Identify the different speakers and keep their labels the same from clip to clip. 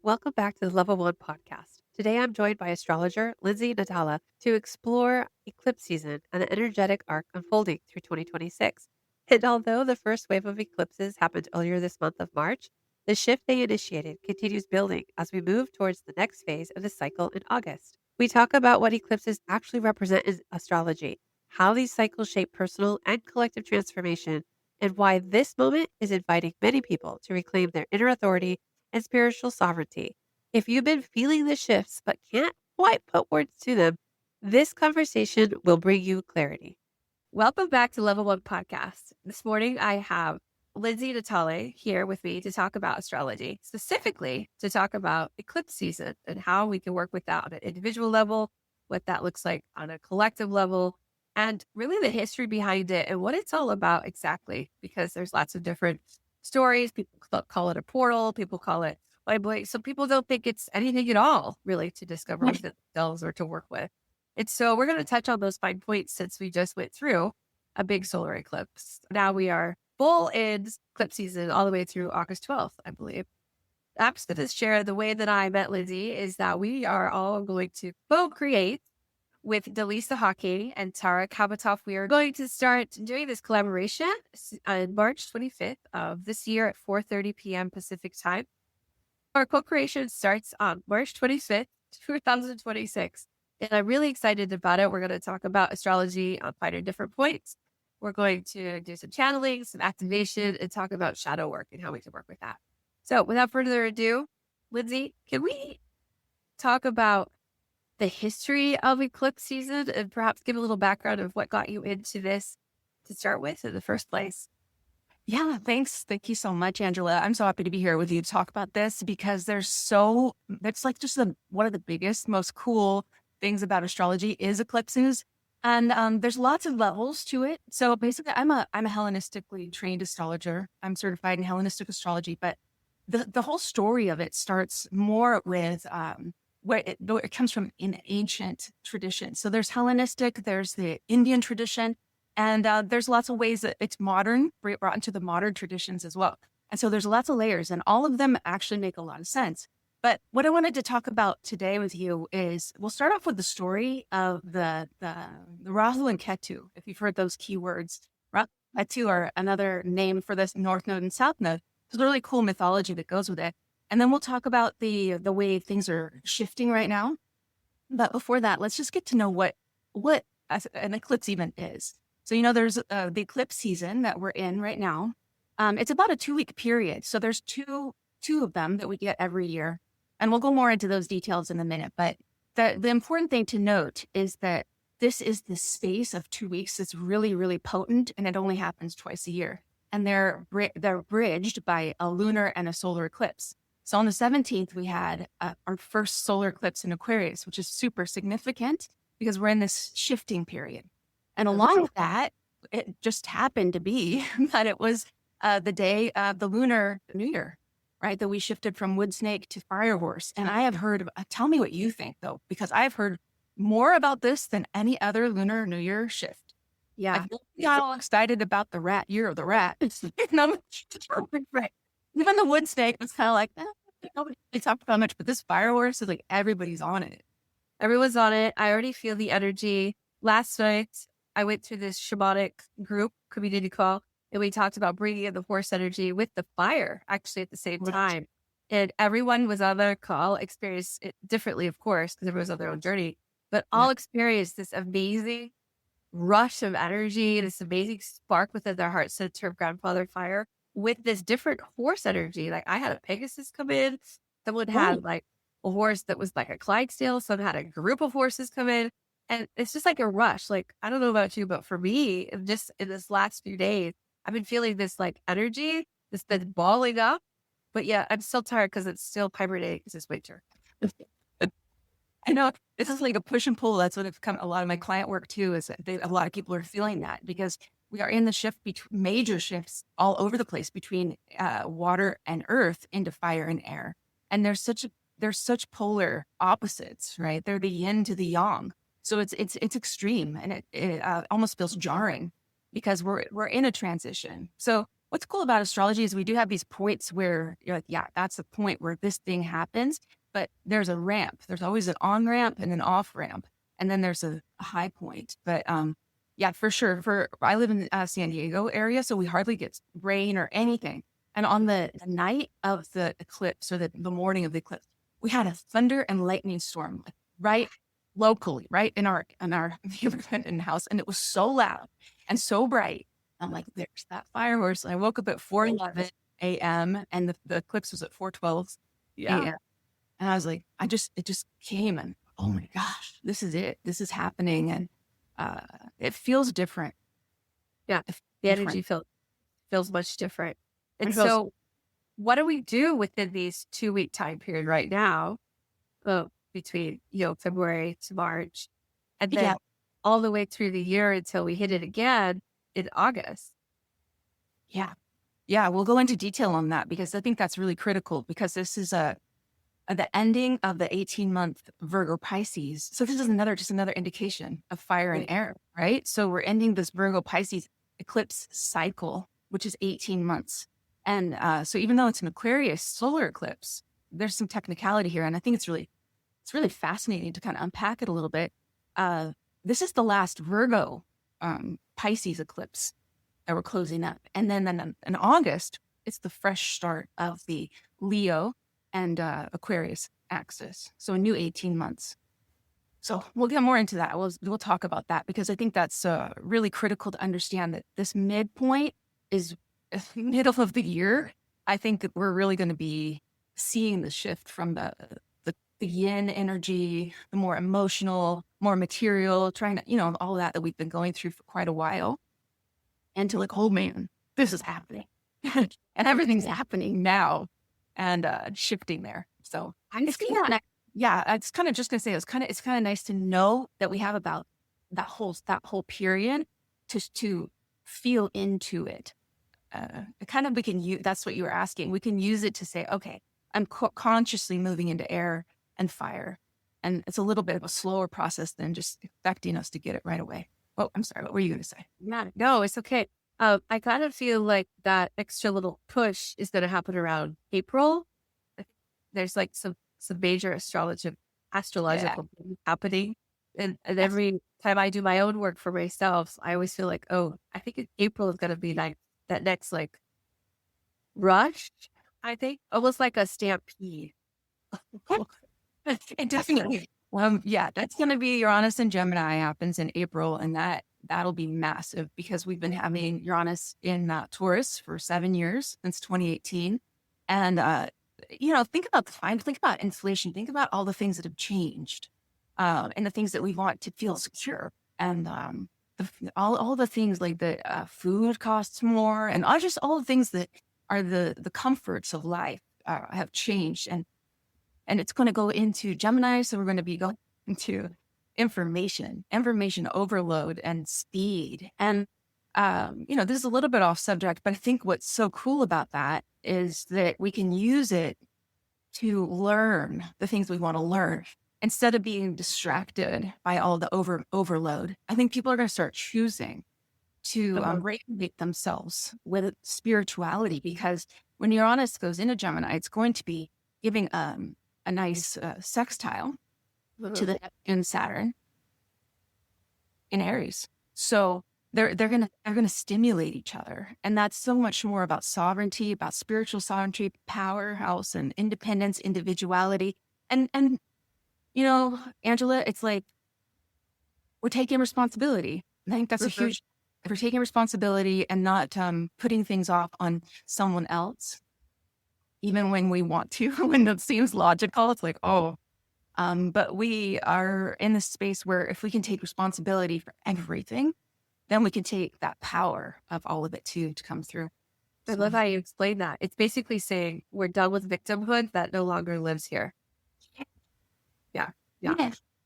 Speaker 1: Welcome back to the Level 1 podcast. Today I'm joined by astrologer Lindsay Natale to explore eclipse season and the energetic arc unfolding through 2026. And although the first wave of eclipses happened earlier this month of March, the shift they initiated continues building as we move towards the next phase of the cycle in August. We talk about what eclipses actually represent in astrology, how these cycles shape personal and collective transformation, and why this moment is inviting many people to reclaim their inner authority and spiritual sovereignty. If you've been feeling the shifts but can't quite put words to them, this conversation will bring you clarity. Welcome back to Level 1 Podcast. This morning I have Lindsay Natale here with me to talk about astrology, specifically to talk about eclipse season and how we can work with that on an individual level, what that looks like on a collective level, and really the history behind it and what it's all about exactly, because there's lots of different stories. People call it a portal. People call it like some people don't think it's anything at all, really, to discover within themselves or to work with. And so we're going to touch on those fine points since we just went through a big solar eclipse. Now we are full in eclipse season all the way through August 12th, I believe. I'm just going to share the way that I met Lindsay is that we are all going to co-create with Delisa Hockey and Tara Kabatoff. We are going to start doing this collaboration on March 25th of this year at 4:30 p.m. Pacific time. Our co-creation starts on March 25th, 2026. And I'm really excited about it. We're going to talk about astrology on 5 different points. We're going to do some channeling, some activation, and talk about shadow work and how we can work with that. So without further ado, Lindsay, can we talk about the history of eclipse season and perhaps give a little background of what got you into this to start with in the first place?
Speaker 2: Yeah, thanks. Thank you so much, Angela. I'm so happy to be here with you to talk about this because that's like just one of the biggest, most cool things about astrology is eclipses. And there's lots of levels to it. So basically, I'm a Hellenistically trained astrologer. I'm certified in Hellenistic astrology, but the whole story of it starts more with where it comes from in ancient tradition. So there's Hellenistic, there's the Indian tradition, and there's lots of ways that it's modern, brought into the modern traditions as well. And so there's lots of layers, and all of them actually make a lot of sense. But what I wanted to talk about today with you is we'll start off with the story of the Rahu and Ketu. If you've heard those keywords, Rahu and Ketu are another name for this North Node and South Node. There's a really cool mythology that goes with it. And then we'll talk about the way things are shifting right now. But before that, let's just get to know what an eclipse even is. So, there's the eclipse season that we're in right now. It's about a 2-week period. So there's two of them that we get every year. And we'll go more into those details in a minute. But the important thing to note is that this is the space of 2 weeks that's really, really potent, and it only happens twice a year. And they're bridged by a lunar and a solar eclipse. So on the 17th, we had our first solar eclipse in Aquarius, which is super significant because we're in this shifting period. And along with that, it just happened to be that it was the day of the lunar New Year, right? That we shifted from wood snake to fire horse. And I have heard, tell me what you think though, because I've heard more about this than any other lunar New Year shift.
Speaker 1: Yeah.
Speaker 2: I got all excited about the year of the rat. Right. Even the wood snake was kind of like, nobody talked about much, but this fire horse is like, everybody's on it.
Speaker 1: Everyone's on it. I already feel the energy. Last night, I went to this shamanic group community call, and we talked about bringing in the horse energy with the fire actually at the same time. And everyone was on their call, experienced it differently, of course, because everyone's on their own journey, but all experienced this amazing rush of energy, this amazing spark within their heart center of grandfather fire with this different horse energy. Like I had a Pegasus come in. Someone had like a horse that was like a Clydesdale. Some had a group of horses come in. And it's just like a rush. Like, I don't know about you, but for me, just in this last few days, I've been feeling this like energy that's been balling up. But yeah, I'm still tired because it's still hibernating because it's winter.
Speaker 2: I know this is like a push and pull. That's what it's come. A lot of my client work too is that a lot of people are feeling that because we are in the shift between major shifts all over the place between water and earth into fire and air. And there's such polar opposites, right? They're the yin to the yang. So it's extreme, and it almost feels jarring because we're in a transition. So what's cool about astrology is we do have these points where you're like, yeah, that's the point where this thing happens, but there's a ramp. There's always an on ramp and an off ramp. And then there's a high point. But yeah, for sure. I live in San Diego area, so we hardly get rain or anything. And on the night of the eclipse or the morning of the eclipse, we had a thunder and lightning storm, like, right locally, right in our in house. And it was so loud and so bright. I'm like, there's that fire horse. And I woke up at 4:11 a.m. and the eclipse was at 4:12
Speaker 1: Yeah.
Speaker 2: a.m. And I was like, it just came and, oh my gosh, this is it. This is happening. And it feels different.
Speaker 1: Yeah.
Speaker 2: It feels
Speaker 1: The
Speaker 2: different.
Speaker 1: energy feels much different. And
Speaker 2: It feels-
Speaker 1: so what do we do within these 2-week time period right now, between, February to March, and then
Speaker 2: Yeah.
Speaker 1: all the way through the year until we hit it again in August?
Speaker 2: Yeah. Yeah. We'll go into detail on that because I think that's really critical because this is the ending of the 18-month Virgo Pisces. So this is just another indication of fire and air, right? So we're ending this Virgo Pisces eclipse cycle, which is 18 months. And so even though it's an Aquarius solar eclipse, there's some technicality here. And I think it's really fascinating to kind of unpack it a little bit. This is the last Virgo Pisces eclipse that we're closing up. And then in August, it's the fresh start of the Leo and Aquarius axis. So a new 18 months. So we'll get more into that. We'll talk about that because I think that's really critical to understand that this midpoint is middle of the year. I think that we're really going to be seeing the shift from the yin energy, the more emotional, more material, trying to, all that we've been going through for quite a while. And to like, oh man, this is happening. And everything's happening now and shifting there. So it's kind of, yeah, I was kind of just going to say, it's kind of nice to know that we have about that whole period to feel into it. We can use, that's what you were asking. We can use it to say, okay, I'm consciously moving into air and fire. And it's a little bit of a slower process than just expecting us to get it right away. Oh, I'm sorry. What were you going to say?
Speaker 1: Yeah, no, it's okay. I kind of feel like that extra little push is going to happen around April. I think there's like some major astrological things happening. And every time I do my own work for myself, I always feel like, oh, I think April is going to be like that next like rush, I think. Almost like a stampede.
Speaker 2: It definitely. Yeah, that's going to be Uranus and Gemini happens in April, and that'll be massive because we've been having Uranus in Taurus for 7 years since 2018, and think about inflation, think about all the things that have changed, and the things that we want to feel secure, and all the things like the food costs more, and just all the things that are the comforts of life have changed, and it's going to go into Gemini. So we're going to be going into information overload and speed. And, this is a little bit off subject, but I think what's so cool about that is that we can use it to learn the things we want to learn instead of being distracted by all the overload. I think people are going to start choosing to regulate themselves with spirituality because when Uranus goes into Gemini, it's going to be giving a nice sextile to the Neptune Saturn in Aries. So they're gonna stimulate each other, and that's so much more about sovereignty, about spiritual sovereignty, powerhouse, and independence, individuality, and Angela, it's like we're taking responsibility. I think that's a huge. If we're taking responsibility and not putting things off on someone else. Even when we want to, when it seems logical, it's like, but we are in this space where if we can take responsibility for everything, then we can take that power of all of it too to come through.
Speaker 1: I love how you explain that. It's basically saying we're done with victimhood that no longer lives here. Yeah.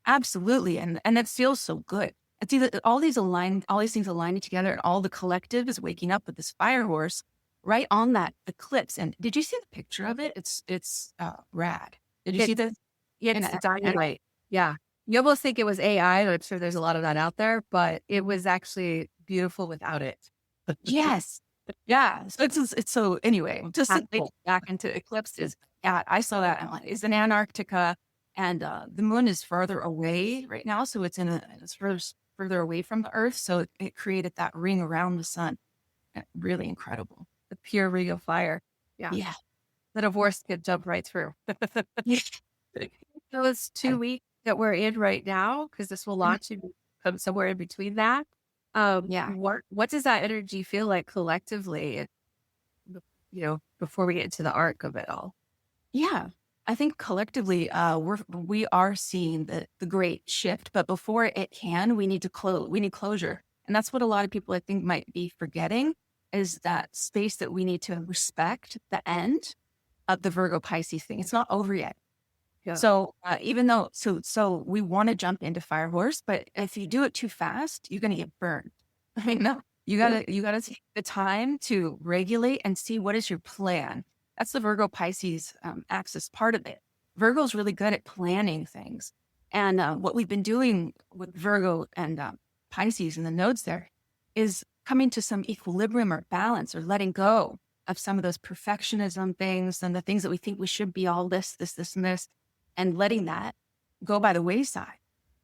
Speaker 2: Absolutely. And it feels so good. It's either all these things aligning together and all the collective is waking up with this fire horse right on that eclipse. And did you see the picture of it? It's rad. Did you see this?
Speaker 1: Yeah, it's dynamite. Yeah. You almost think it was AI. I'm sure there's a lot of that out there, but it was actually beautiful without it.
Speaker 2: Yes. Yeah. So it's so anyway, just to link
Speaker 1: Impactful.
Speaker 2: back into eclipses. Yeah, I saw that. I'm like, it's in Antarctica, and the moon is farther away right now, so it's further away from the Earth. So it created that ring around the sun. Really incredible.
Speaker 1: The pure ring of fire. Yeah.
Speaker 2: Yeah.
Speaker 1: The divorce could jump right through. Those 2
Speaker 2: And-
Speaker 1: weeks that we're in right now, because this will
Speaker 2: Mhm.
Speaker 1: launch and come somewhere in between that.
Speaker 2: Yeah.
Speaker 1: What does that energy feel like collectively, before we get into the arc of it all?
Speaker 2: Yeah. I think collectively, we are seeing the great shift, but before it can, we need to we need closure. And that's what a lot of people I think might be forgetting is that space that we need to respect the end of the Virgo Pisces thing. It's not over yet.
Speaker 1: Yeah.
Speaker 2: So even though so we want to jump into fire horse, but if you do it too fast, you're gonna get burned. I mean, no, you gotta take the time to regulate and see what is your plan. That's the Virgo Pisces axis part of it. Virgo's really good at planning things, and what we've been doing with Virgo and Pisces and the nodes there is coming to some equilibrium or balance or letting go of some of those perfectionism things and the things that we think we should be all this, and this and letting that go by the wayside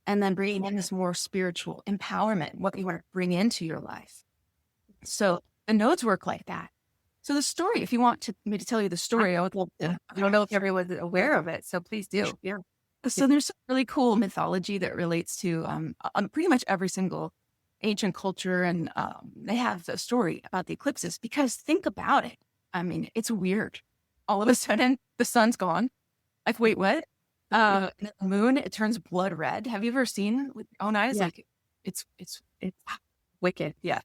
Speaker 2: and then bringing in this more spiritual empowerment, what you want to bring into your life. So the nodes work like that. So the story, if you want me to tell you the story, I would love to.
Speaker 1: I don't know if everyone's aware of it, so please do. Yeah.
Speaker 2: So there's some really cool mythology that relates to pretty much every single ancient culture. And they have a story about the eclipses because think about it. I mean, it's weird. All of a sudden, the sun's gone. Like, wait, what? And the moon, it turns blood red. Have you ever seen with your own eyes?
Speaker 1: Yeah.
Speaker 2: Like
Speaker 1: It's wicked. Yeah.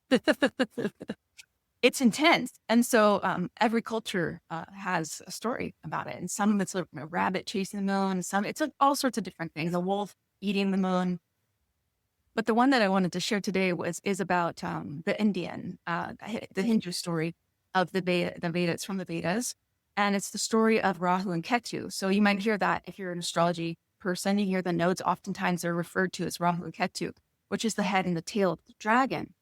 Speaker 2: it's intense. And so every culture has a story about it. And some of it's a rabbit chasing the moon, some it's like all sorts of different things, a wolf eating the moon. But the one that I wanted to share today is about the Indian, the Hindu story of the Vedas, it's from the Vedas. And it's the story of Rahu and Ketu. So you might hear that if you're an astrology person, you hear the nodes oftentimes are referred to as Rahu and Ketu, which is the head and the tail of the dragon.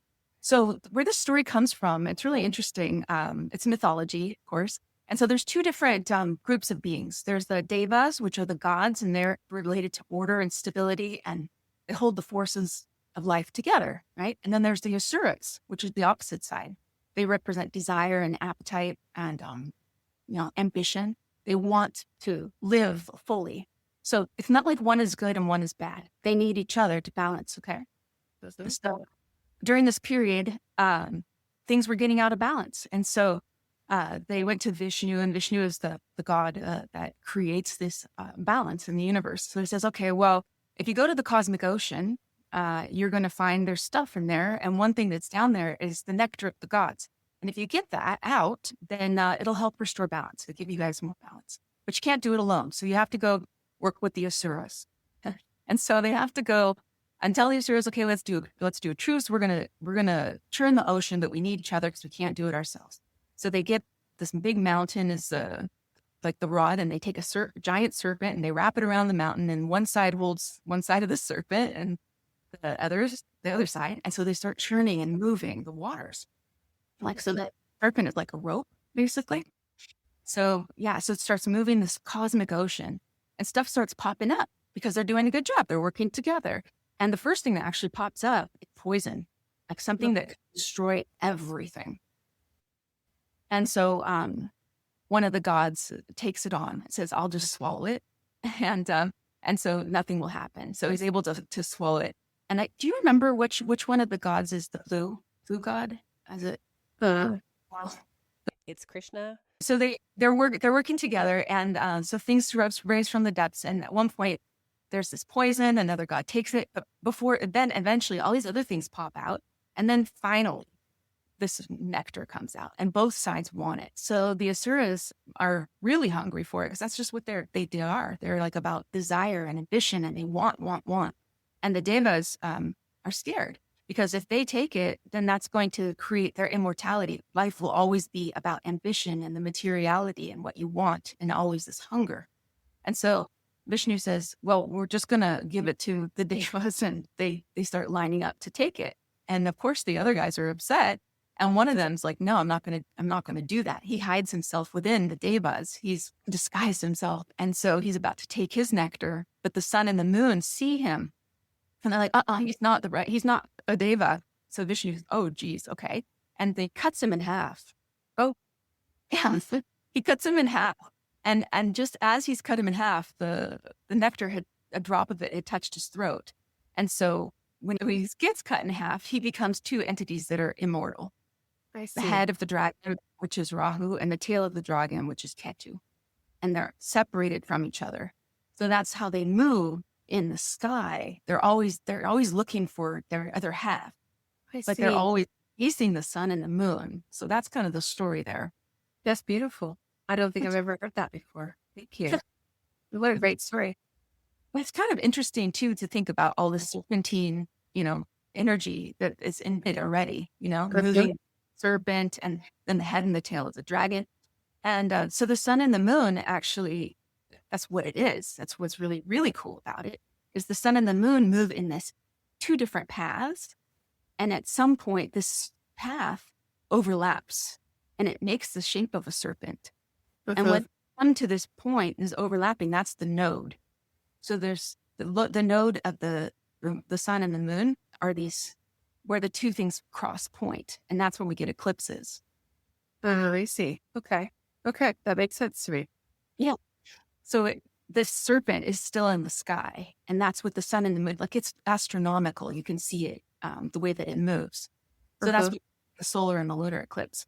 Speaker 2: So where this story comes from, it's really interesting. It's mythology, of course. And so there's two different groups of beings. There's the devas, which are the gods, and they're related to order and stability, and they hold the forces of life together, right? And then there's the asuras, which is the opposite side. They represent desire and appetite and ambition. They want to live fully. So it's not like one is good and one is bad. They need each other to balance. Okay. So during this period, things were getting out of balance. And so they went to Vishnu, and Vishnu is the god that creates this balance in the universe. So he says, okay, well, if you go to the cosmic ocean, you're going to find there's stuff in there. And one thing that's down there is the nectar of the gods. And if you get that out, then it'll help restore balance. It'll give you guys more balance. But you can't do it alone. So you have to go work with the asuras. And so they have to go and tell the asuras, okay, let's do a truce. We're gonna turn the ocean, but we need each other because we can't do it ourselves. So they get this big mountain is like the rod, and they take a giant serpent and they wrap it around the mountain, and one side holds one side of the serpent and the other side. And so they start churning and moving the waters. Like, so that serpent is like a rope, basically. So yeah, so it starts moving this cosmic ocean, and stuff starts popping up because they're doing a good job. They're working together. And the first thing that actually pops up is poison, like something that could destroy everything. And so one of the gods takes it on. It says, I'll just swallow it. And so nothing will happen. So he's able to swallow it. And do you remember which one of the gods is the flu god? Is it?
Speaker 1: It's Krishna.
Speaker 2: So they're working together, and so things rise from the depths. And at one point, there's this poison. Another god takes it, but then eventually, all these other things pop out, and then finally, this nectar comes out, and both sides want it. So the asuras are really hungry for it because that's just what they are. They're like about desire and ambition, and they want. And the devas are scared. Because if they take it, then that's going to create their immortality. Life will always be about ambition and the materiality and what you want, and always this hunger. And so Vishnu says, well, we're just going to give it to the devas, and they start lining up to take it. And of course, the other guys are upset. And one of them's like, no, I'm not gonna do that. He hides himself within the devas. He's disguised himself. And so he's about to take his nectar, but the sun and the moon see him. And they're like, he's not a deva. So Vishnu, oh geez, okay. And they cuts him in half. Oh, yeah. He cuts him in half. And just as he's cut him in half, the nectar had a drop of it, it touched his throat. And so when he gets cut in half, he becomes two entities that are immortal.
Speaker 1: I
Speaker 2: The
Speaker 1: see.
Speaker 2: head of the dragon, which is Rahu, and the tail of the dragon, which is Ketu. And they're separated from each other. So that's how they move in the sky. They're always looking for their other half,
Speaker 1: I
Speaker 2: but they're
Speaker 1: see.
Speaker 2: always facing the sun and the moon. So that's kind of the story there.
Speaker 1: That's beautiful. I don't think I've ever heard that before. Thank you. What a great story.
Speaker 2: It's kind of interesting too to think about all this serpentine, energy that is in it already. Moving serpent, and then the head and the tail of the dragon. And so the sun and the moon actually, that's what it is. That's what's really, really cool about it, is the sun and the moon move in this two different paths. And at some point, this path overlaps and it makes the shape of a serpent. And when you come to this point, is overlapping, that's the node. So there's the node of the sun and the moon are these where the two things cross point. And that's when we get eclipses.
Speaker 1: I see. Okay. That makes sense to me.
Speaker 2: Yeah. So this serpent is still in the sky. And that's with the sun and the moon. Like, it's astronomical. You can see it, the way that it moves. So that's what the solar and the lunar eclipse.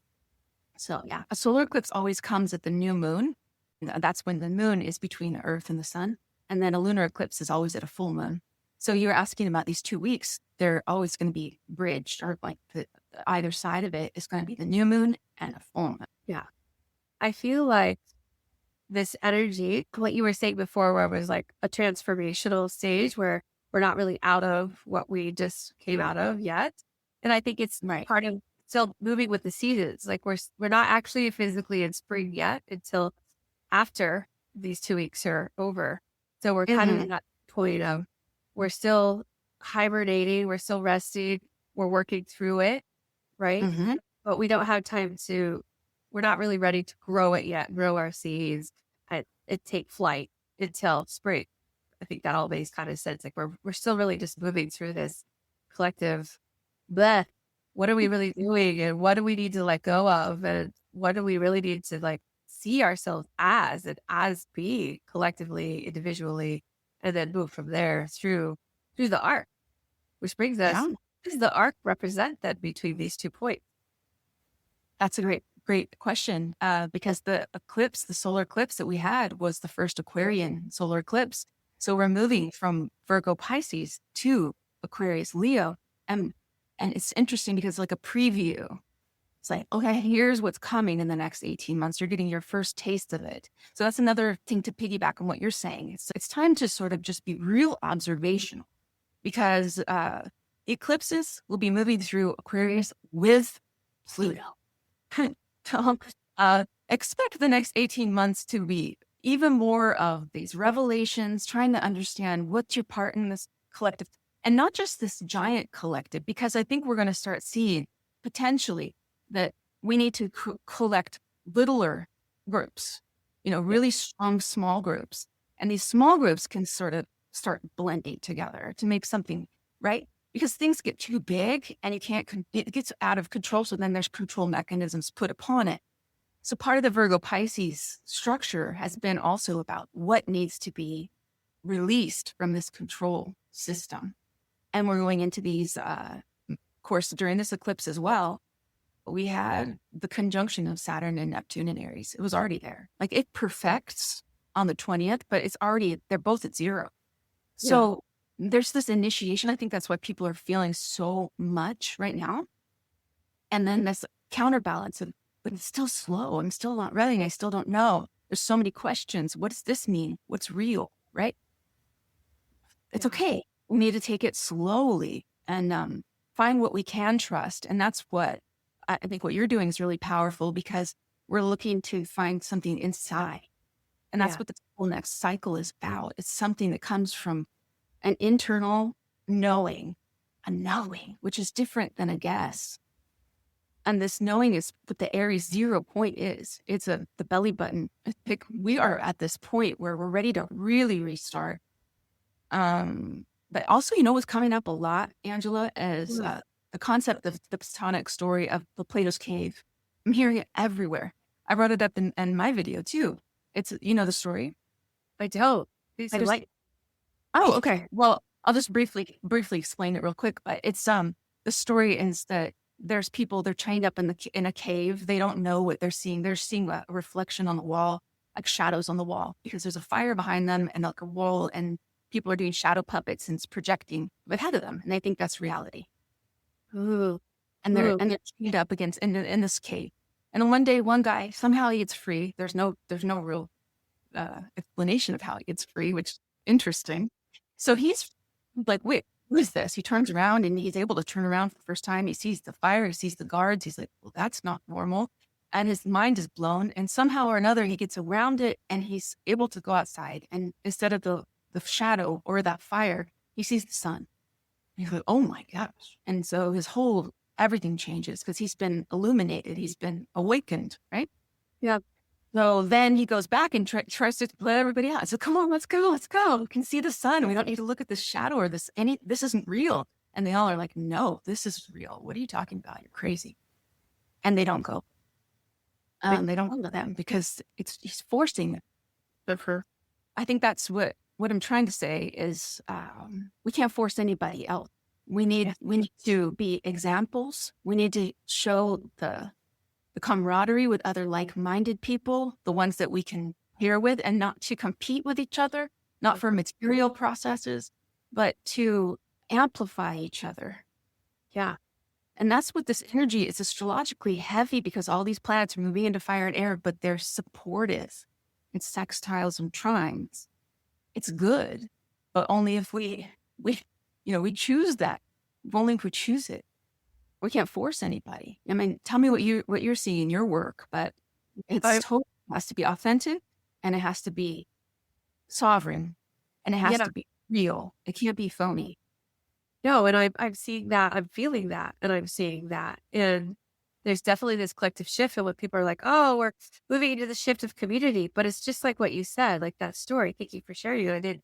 Speaker 2: So yeah, a solar eclipse always comes at the new moon. That's when the moon is between the earth and the sun. And then a lunar eclipse is always at a full moon. So you're asking about these 2 weeks, they're always going to be bridged, or like either side of it is going to be the new moon and a full moon.
Speaker 1: Yeah. I feel like this energy, what you were saying before, where it was like a transformational stage where we're not really out of what we just came out of yet. And I think it's part of still moving with the seasons. Like we're not actually physically in spring yet until after these 2 weeks are over. So we're kind of in that point of we're still hibernating, we're still resting, we're working through it, right? But we don't have time we're not really ready to grow it yet, grow our seeds and take flight until spring. I think that all makes kind of sense. Like we're still really just moving through this collective bleh. What are we really doing? And what do we need to let go of? And what do we really need to like see ourselves as and as being collectively, individually, and then move from there through the arc, which brings us, what does the arc represent then between these 2 points?
Speaker 2: That's a great question, because the solar eclipse that we had was the first Aquarian solar eclipse. So we're moving from Virgo Pisces to Aquarius Leo. And it's interesting because like a preview, it's like, okay, here's what's coming in the next 18 months. You're getting your first taste of it. So that's another thing to piggyback on what you're saying. It's time to sort of just be real observational, because eclipses will be moving through Aquarius with Pluto. Expect the next 18 months to be even more of these revelations, trying to understand what's your part in this collective, and not just this giant collective, because I think we're going to start seeing potentially that we need to collect littler groups, really strong small groups. And these small groups can sort of start blending together to make something, right? Because things get too big and it gets out of control. So then there's control mechanisms put upon it. So part of the Virgo Pisces structure has been also about what needs to be released from this control system. And we're going into these, of course, during this eclipse as well, we had the conjunction of Saturn and Neptune in Aries. It was already there. Like it perfects on the 20th, but they're both at 0. So there's this initiation. I think that's why people are feeling so much right now. And then this counterbalance of, but it's still slow. I'm still not ready. I still don't know. There's so many questions. What does this mean? What's real, right? It's okay. We need to take it slowly and find what we can trust. And that's what I think what you're doing is really powerful, because we're looking to find something inside. And that's what the whole next cycle is about. It's something that comes from an internal knowing, a knowing, which is different than a guess. And this knowing is what the Aries 0 point is. It's the belly button. We are at this point where we're ready to really restart. But also, what's coming up a lot, Angela, is
Speaker 1: Mm.
Speaker 2: the concept of the Platonic story of the Plato's cave. I'm hearing it everywhere. I brought it up in my video too. It's, the story.
Speaker 1: I don't. Please
Speaker 2: Plato's
Speaker 1: enlighten.
Speaker 2: Oh, okay. Well, I'll just briefly explain it real quick. But it's the story is that there's people, they're chained up in a cave. They don't know what they're seeing. They're seeing a reflection on the wall, like shadows on the wall, because there's a fire behind them and like a wall, and people are doing shadow puppets and it's projecting ahead of them, and they think that's reality.
Speaker 1: Ooh.
Speaker 2: And
Speaker 1: Ooh.
Speaker 2: they're chained up against in this cave. And then one day, one guy somehow he gets free. There's no real explanation of how he gets free, which is interesting. So he's like, wait, who is this? He turns around and he's able to turn around for the first time. He sees the fire, he sees the guards. He's like, well, that's not normal. And his mind is blown. And somehow or another, he gets around it and he's able to go outside. And instead of the shadow or that fire, he sees the sun. And he's like, oh my gosh. And so everything changes because he's been illuminated. He's been awakened, right?
Speaker 1: Yeah.
Speaker 2: So then he goes back and tries to let everybody out. So come on, let's go. We can see the sun. We don't need to look at this shadow or this isn't real. And they all are like, no, this is real. What are you talking about? You're crazy. And they don't go. They don't go to them because he's forcing them. But I think that's what I'm trying to say is we can't force anybody out. We need to be examples. We need to show the camaraderie with other like-minded people, the ones that we can pair with, and not to compete with each other, not for material processes, but to amplify each other.
Speaker 1: Yeah.
Speaker 2: And that's what this energy is astrologically heavy because all these planets are moving into fire and air, but they're supportive. It's sextiles and trines. It's good, but only if we choose that. Only if we choose it. We can't force anybody. I mean, tell me what you're seeing in your work, but it has to be authentic and it has to be sovereign and it has to be real. It can't be phony.
Speaker 1: No, and I'm seeing that, I'm feeling that, and I'm seeing that. And there's definitely this collective shift and when people are like, oh, we're moving into the shift of community. But it's just like what you said, like that story. Thank you for sharing it.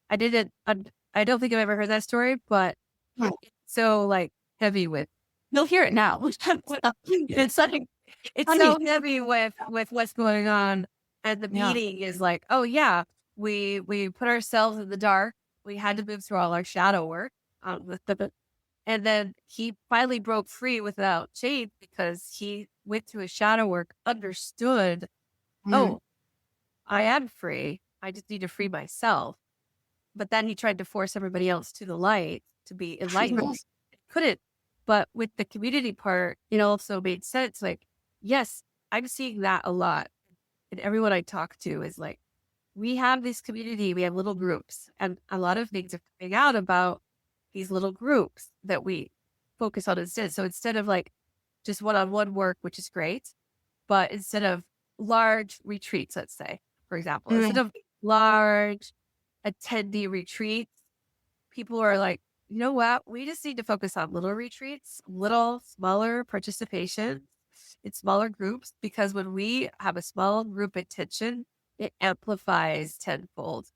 Speaker 1: I don't think I've ever heard that story, but it's so like heavy with.
Speaker 2: You'll hear it now.
Speaker 1: It's like it's so heavy with what's going on, and the meaning is like, oh yeah, we put ourselves in the dark. We had to move through all our shadow work, and then he finally broke free without chains because he went through his shadow work, understood, oh, I am free. I just need to free myself. But then he tried to force everybody else to the light to be enlightened. Couldn't. But with the community part, it also made sense. Like, yes, I'm seeing that a lot. And everyone I talk to is like, we have this community, we have little groups. And a lot of things are coming out about these little groups that we focus on instead. So instead of like just one-on-one work, which is great, but instead of large retreats, let's say, for example, instead of large attendee retreats, people are like, you know what? We just need to focus on little retreats, little smaller participation in smaller groups, because when we have a small group attention, it amplifies tenfold.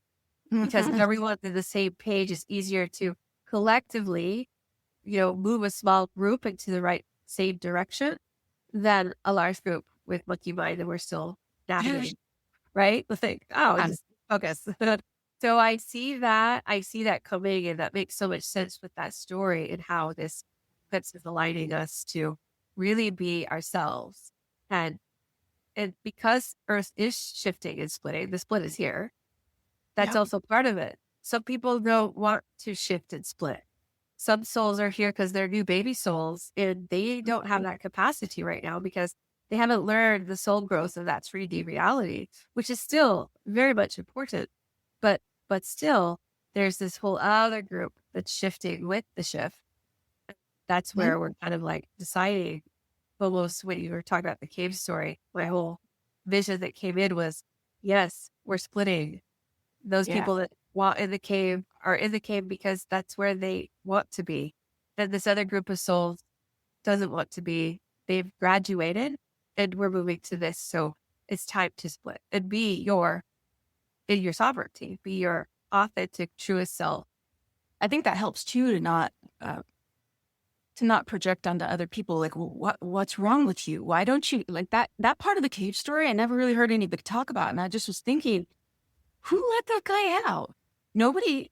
Speaker 1: Because if everyone's on the same page, it's easier to collectively, move a small group into the right same direction than a large group with monkey mind and we're still navigating, right? The thing, just focus. So I see that coming, and that makes so much sense with that story and how this eclipse is aligning us to really be ourselves. And because Earth is shifting and splitting, the split is here. That's also part of it. Some people don't want to shift and split. Some souls are here because they're new baby souls, and they don't have that capacity right now because they haven't learned the soul growth of that 3D reality, which is still very much important. But still, there's this whole other group that's shifting with the shift. That's where we're kind of like deciding, almost when you were talking about the cave story, my whole vision that came in was, yes, we're splitting. Those people that want in the cave are in the cave because that's where they want to be. Then this other group of souls doesn't want to be. they've graduated and we're moving to this. So it's time to split and be in your sovereignty, be your authentic, truest self.
Speaker 2: I think that helps too uh, to not project onto other people. Like, well, what's wrong with you? Why don't you like that part of the cave story? I never really heard anybody talk about, and I just was thinking, who let that guy out? Nobody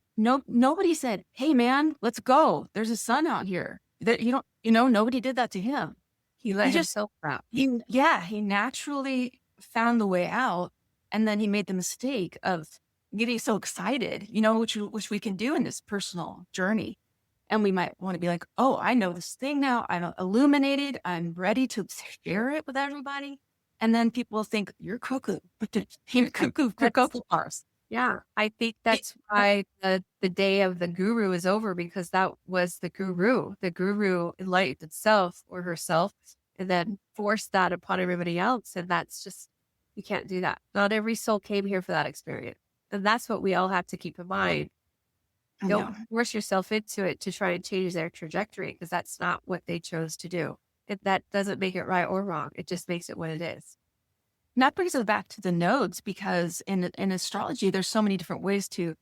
Speaker 2: said, "Hey, man, let's go. There's a sun out here." That you don't, nobody did that to him.
Speaker 1: He let
Speaker 2: He just,
Speaker 1: himself out.
Speaker 2: he naturally found the way out, and then he made the mistake of getting so excited, which we can do in this personal journey. And we might want to be like, oh, I know this thing now. I'm illuminated. I'm ready to share it with everybody. And then people think you're cuckoo, you're cuckoo for cocoa bars.
Speaker 1: Yeah, I think that's why the day of the guru is over, because that was the guru. The guru enlightened itself or herself and then forced that upon everybody else. And that's just, you can't do that. Not every soul came here for that experience. And that's what we all have to keep in mind. Don't force yourself into it to try and change their trajectory, because that's not what they chose to do. That doesn't make it right or wrong. It just makes it what it is.
Speaker 2: And that brings us back to the nodes, because in astrology, there's so many different ways to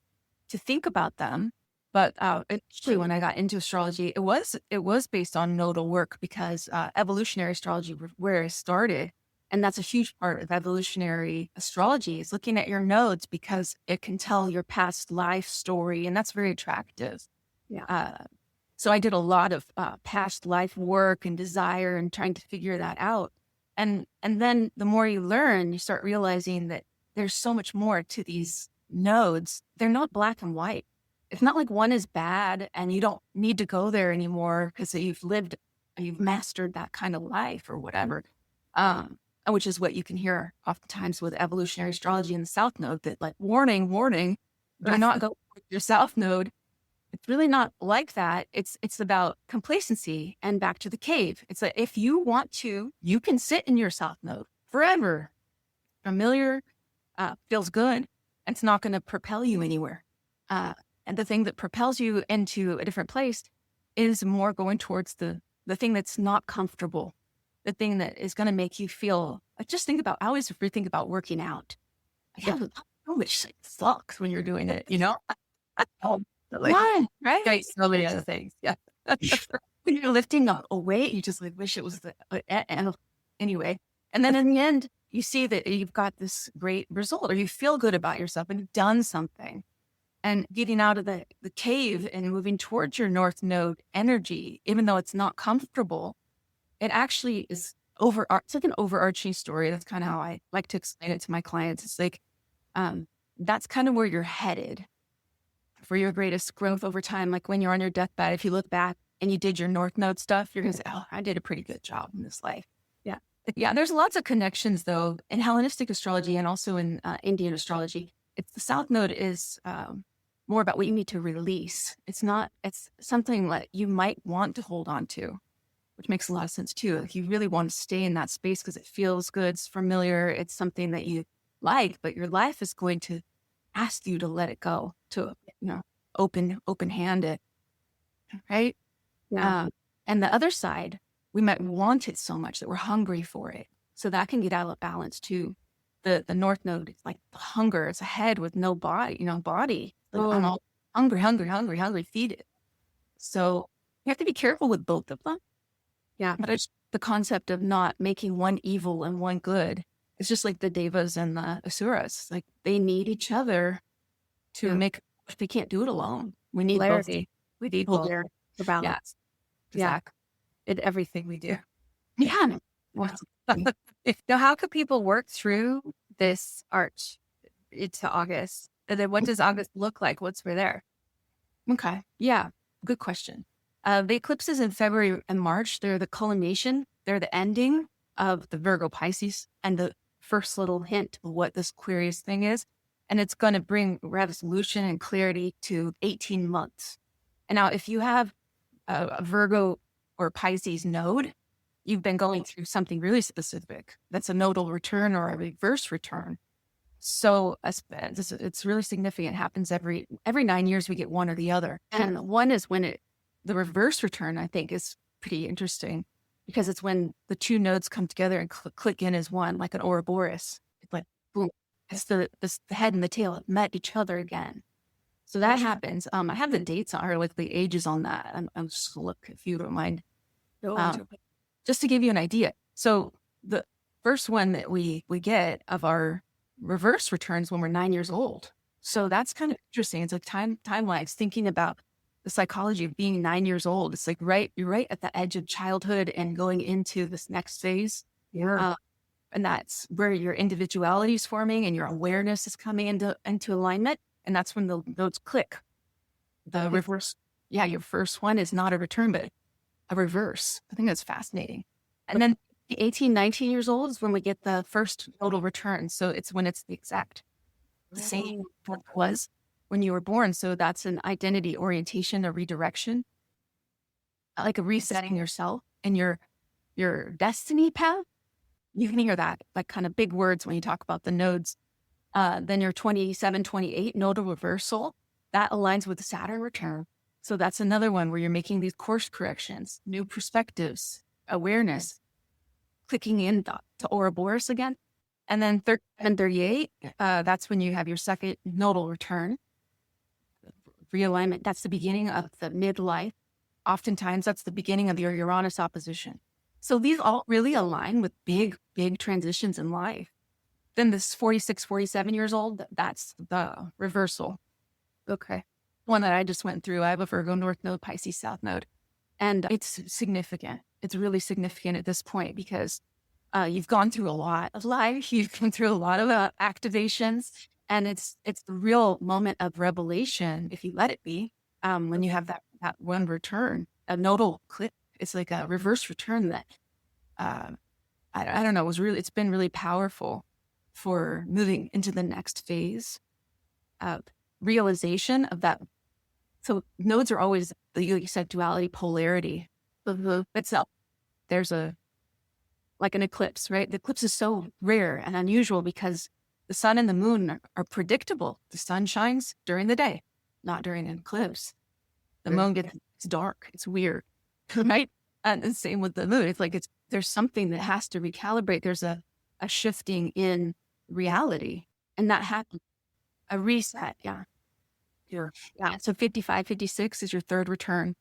Speaker 2: think about them. But initially, when I got into astrology, it was based on nodal work, because evolutionary astrology, where it started, and that's a huge part of evolutionary astrology, is looking at your nodes, because it can tell your past life story, and that's very attractive.
Speaker 1: Yeah.
Speaker 2: So I did a lot of past life work and desire and trying to figure that out. And then the more you learn, you start realizing that there's so much more to these nodes. They're not black and white. It's not like one is bad and you don't need to go there anymore because you've mastered that kind of life or whatever. Which is what you can hear oftentimes with evolutionary astrology in the South Node, that like, warning, do not go with your South Node. It's really not like that. It's about complacency and back to the cave. It's like, if you want to, you can sit in your South Node forever. Familiar, feels good. And it's not going to propel you anywhere. And the thing that propels you into a different place is more going towards the thing that's not comfortable, the thing that is going to make you feel. I always think about working out. Which sucks when you're doing it, Why? Right?
Speaker 1: Right. So many other things. Yeah.
Speaker 2: When you're lifting a weight, you just like wish it was anyway. And then in the end, you see that you've got this great result, or you feel good about yourself and you've done something. And getting out of the cave and moving towards your North Node energy, even though it's not comfortable, it actually is it's like an overarching story. That's kind of how I like to explain it to my clients. It's like, that's kind of where you're headed for your greatest growth over time. Like when you're on your deathbed, if you look back and you did your North Node stuff, you're going to say, oh, I did a pretty good job in this life.
Speaker 1: Yeah.
Speaker 2: Yeah. There's lots of connections though in Hellenistic astrology and also in Indian astrology. It's the South Node is more about what you need to release. It's something that you might want to hold on to, which makes a lot of sense too. Like you really want to stay in that space because it feels good. It's familiar. It's something that you like, but your life is going to ask you to let it go, to open hand it, right?
Speaker 1: Yeah.
Speaker 2: And the other side, we might want it so much that we're hungry for it, so that can get out of balance too. The North Node is like the hunger. It's a head with no body, body. Like, I'm all hungry, feed it. So you have to be careful with both of them.
Speaker 1: Yeah.
Speaker 2: But it's the concept of not making one evil and one good. It's just like the Devas and the Asuras. Like they need each other to make. They can't do it alone. We need
Speaker 1: clarity.
Speaker 2: We need both
Speaker 1: For balance.
Speaker 2: Yeah. Exactly.
Speaker 1: In everything we do.
Speaker 2: Yeah.
Speaker 1: Now, how could people work through this arch into August? And then what does August look like once we're there?
Speaker 2: Okay. Yeah. Good question. The eclipses in February and March, they're the culmination. They're the ending of the Virgo Pisces and the first little hint of what this Aquarius thing is. And it's going to bring resolution and clarity to 18 months. And now if you have a Virgo or Pisces node, you've been going through something really specific. That's a nodal return or a reverse return. So it's really significant. It happens every 9 years, we get one or the other. And one is when the reverse return, I think, is pretty interesting because it's when the two nodes come together and click in as one, like an Ouroboros. It's like, boom, it's the head and the tail have met each other again. So that happens. I have the dates or like the ages on that. I'm just gonna look if you don't mind. Um, just to give you an idea. So the first one that we get of our reverse returns when we're 9 years old. So that's kind of interesting. It's like timelines, thinking about the psychology of being 9 years old. It's like you're right at the edge of childhood and going into this next phase.
Speaker 1: Yeah.
Speaker 2: And that's where your individuality is forming and your awareness is coming into alignment. And that's when the nodes click. The reverse, your first one is not a return, but a reverse. I think that's fascinating. And then the 18, 19 years old is when we get the first nodal return. So it's when it's the same what it was when you were born. So that's an identity orientation, a redirection, like a resetting yourself and your destiny path. You can hear that, like kind of big words when you talk about the nodes. Then your 27, 28 nodal reversal, that aligns with the Saturn return. So that's another one where you're making these course corrections, new perspectives, awareness, clicking in to Ouroboros again. And then 37, 38, that's when you have your second nodal return, realignment. That's the beginning of the midlife. Oftentimes, that's the beginning of your Uranus opposition. So these all really align with big, big transitions in life. Then this 46, 47 years old, that's the reversal.
Speaker 1: Okay.
Speaker 2: One that I just went through. I have a Virgo North Node, Pisces South Node. And it's significant. It's really significant at this point because you've gone through a lot of life. You've gone through a lot of activations. And it's the real moment of revelation, if you let it be, when you have that one return, a nodal clip. It's like a reverse return that, I don't know, it's been really powerful for moving into the next phase of realization of that. So nodes are always, like you said, duality, polarity itself. There's like an eclipse, right? The eclipse is so rare and unusual because the sun and the moon are predictable. The sun shines during the day, not during an eclipse. The moon it's dark. It's weird, right? And the same with the moon. It's like there's something that has to recalibrate. There's a shifting in reality, and that happens. A reset, yeah. So 55, 56 is your third return,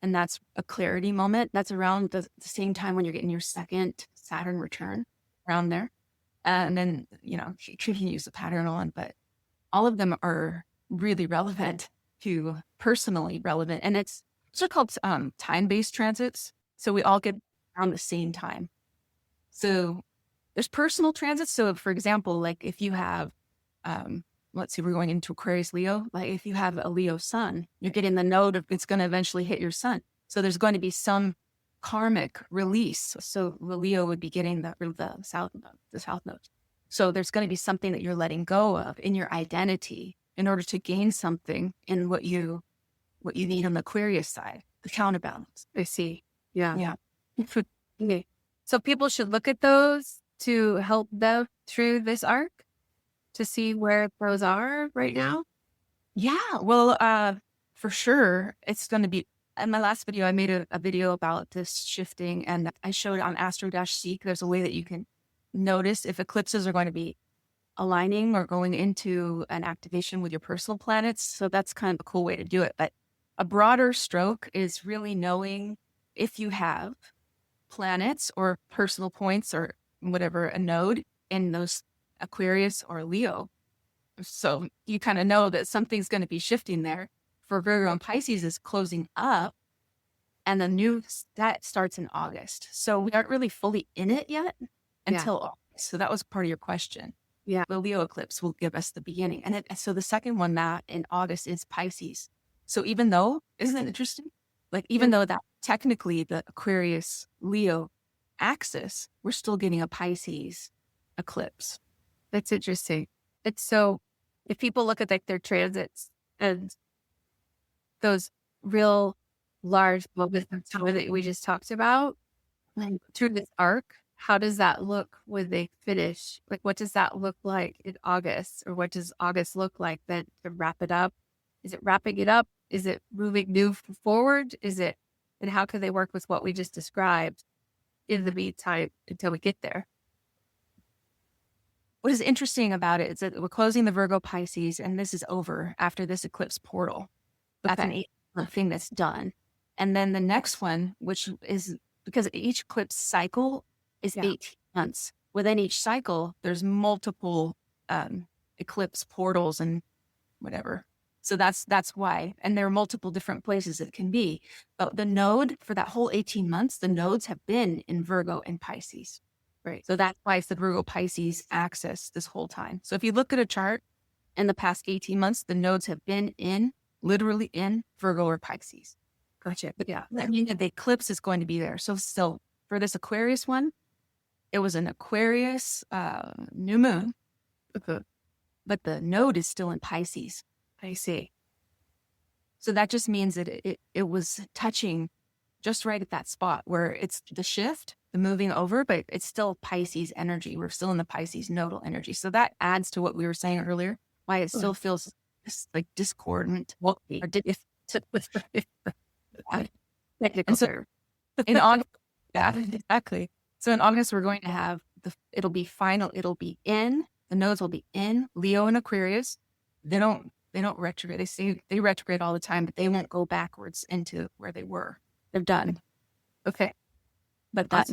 Speaker 2: and that's a clarity moment. That's around the same time when you're getting your second Saturn return, around there. And then, you can use the pattern on, but all of them are really relevant to personally relevant. And it's called time-based transits. So we all get around the same time. So there's personal transits. So for example, like if you have, let's see, we're going into Aquarius, Leo. Like if you have a Leo sun, you're getting the node of it's going to eventually hit your sun. So there's going to be some karmic release. So the Leo would be getting the south node. So there's going to be something that you're letting go of in your identity in order to gain something in what you need on the Aquarius side, the counterbalance.
Speaker 1: I see. Yeah.
Speaker 2: Yeah.
Speaker 1: Okay. So people should look at those to help them through this arc to see where those are right now.
Speaker 2: Yeah. Well, for sure, it's going to be. In my last video, I made a video about this shifting, and I showed on Astro-Seek, there's a way that you can notice if eclipses are going to be aligning or going into an activation with your personal planets. So that's kind of a cool way to do it. But a broader stroke is really knowing if you have planets or personal points or whatever, a node in those Aquarius or Leo. So you kind of know that something's going to be shifting there. For Virgo and Pisces is closing up, and the new that starts in August. So we aren't really fully in it yet until August. So that was part of your question.
Speaker 1: Yeah.
Speaker 2: The Leo eclipse will give us the beginning. And so the second one that in August is Pisces. So even though, isn't it interesting? Like even though that technically the Aquarius Leo axis, we're still getting a Pisces eclipse.
Speaker 1: That's interesting. It's so, if people look at like their transits and those real large moments of time that we just talked about, like through this arc, how does that look when they finish? Like, what does that look like in August? Or what does August look like then to wrap it up? Is it wrapping it up? Is it moving new forward? And how can they work with what we just described in the meantime until we get there.
Speaker 2: What is interesting about it is that we're closing the Virgo Pisces, and this is over after this eclipse portal. That's an
Speaker 1: Okay.
Speaker 2: 8-month thing that's done. And then the next one, which is because each eclipse cycle is
Speaker 1: Yeah.
Speaker 2: 18 months. Within each cycle, there's multiple eclipse portals and whatever. So that's why. And there are multiple different places it can be. But the node for that whole 18 months, the nodes have been in Virgo and Pisces.
Speaker 1: Right.
Speaker 2: So that's why it's the Virgo Pisces axis this whole time. So if you look at a chart in the past 18 months, the nodes have been literally in Virgo or Pisces.
Speaker 1: Gotcha.
Speaker 2: But
Speaker 1: Yeah.
Speaker 2: that means that the eclipse is going to be there. So for this Aquarius one, it was an Aquarius new moon, but the node is still in Pisces.
Speaker 1: I see.
Speaker 2: So that just means that it was touching just right at that spot where it's the shift, the moving over, but it's still Pisces energy. We're still in the Pisces nodal energy. So that adds to what we were saying earlier, why it still feels like discordant.
Speaker 1: Technical
Speaker 2: And so
Speaker 1: term.
Speaker 2: in August, yeah, exactly. So in August, we're going to have it'll be the nodes will be in Leo and Aquarius. They don't retrograde. They retrograde all the time, but they won't go backwards into where they were. They're done.
Speaker 1: Okay.
Speaker 2: But that,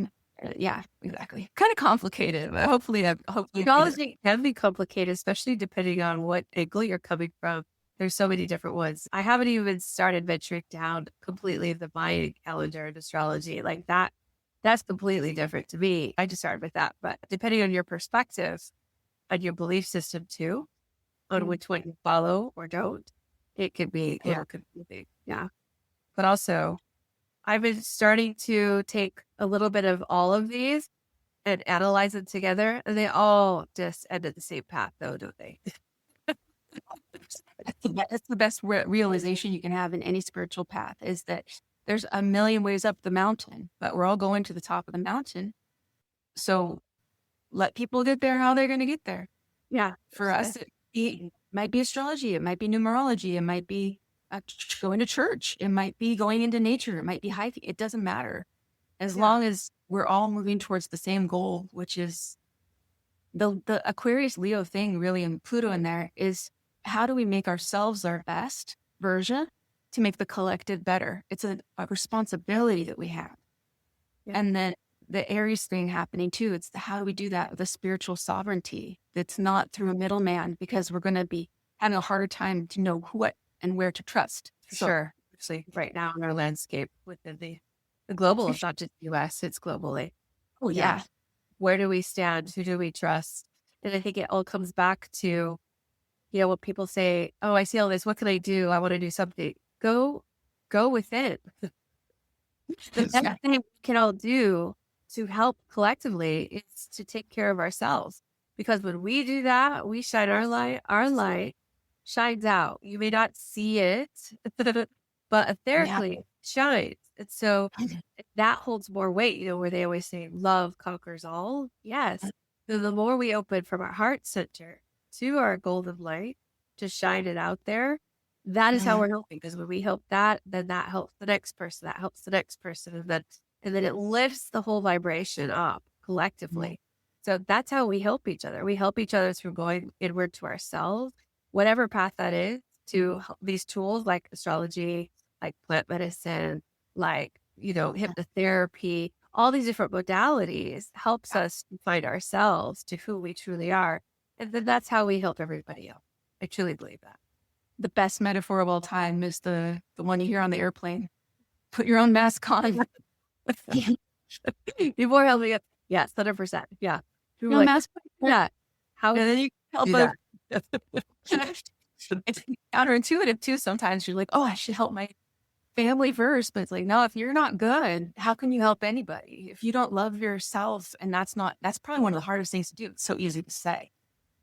Speaker 2: yeah, exactly. Kind of complicated, but hopefully.
Speaker 1: Astrology can be complicated, especially depending on what angle you're coming from. There's so many different ones. I haven't even started venturing down completely the Mayan calendar and astrology like that. That's completely different to me. I just started with that. But depending on your perspective and your belief system too, on which one you follow or don't, it could be a little confusing. Yeah. But also, I've been starting to take a little bit of all of these and analyze them together, and they all just end at the same path, though, don't they?
Speaker 2: That's the best realization you can have in any spiritual path is that there's a million ways up the mountain, but we're all going to the top of the mountain. So let people get there how they're going to get there.
Speaker 1: Yeah.
Speaker 2: For us, it might be astrology. It might be numerology. It might be going to church. It might be going into nature. It might be hiking. It doesn't matter. As long as we're all moving towards the same goal, which is the Aquarius Leo thing really, and Pluto in there is how do we make ourselves our best version to make the collective better? It's a responsibility that we have. Yeah. And then the Aries thing happening too. It's how do we do that with the spiritual sovereignty that's not through a middleman, because we're going to be having a harder time to know what and where to trust.
Speaker 1: Sure. Actually, right now in our landscape within the global, it's not just US, it's globally.
Speaker 2: Oh, yeah.
Speaker 1: Where do we stand? Who do we trust? And I think it all comes back to, when people say, oh, I see all this. What can I do? I want to do something. Go within. The best thing we can all do to help collectively is to take care of ourselves. Because when we do that, we shine our light shines out. You may not see it, but etherically it shines. And so that holds more weight, where they always say love conquers all. Yes. So the more we open from our heart center to our golden light to shine it out there, that is how we're helping. Because when we help that, then that helps the next person, that helps the next person. And then it lifts the whole vibration up collectively. So that's how we help each other. We help each other through going inward to ourselves, whatever path that is, to these tools like astrology, like plant medicine, like, hypnotherapy, all these different modalities helps us find ourselves to who we truly are. And then that's how we help everybody else. I truly believe that.
Speaker 2: The best metaphor of all time is the one you hear on the airplane. Put your own mask on.
Speaker 1: Before helping us. Yes, 100%. Yeah.
Speaker 2: Your own mask.
Speaker 1: Yeah. How
Speaker 2: and then you help
Speaker 1: that?
Speaker 2: It's counterintuitive too. Sometimes you're like, oh, I should help my family first. But it's like, no, if you're not good, how can you help anybody? If you don't love yourself, and that's probably one of the hardest things to do. It's so easy to say.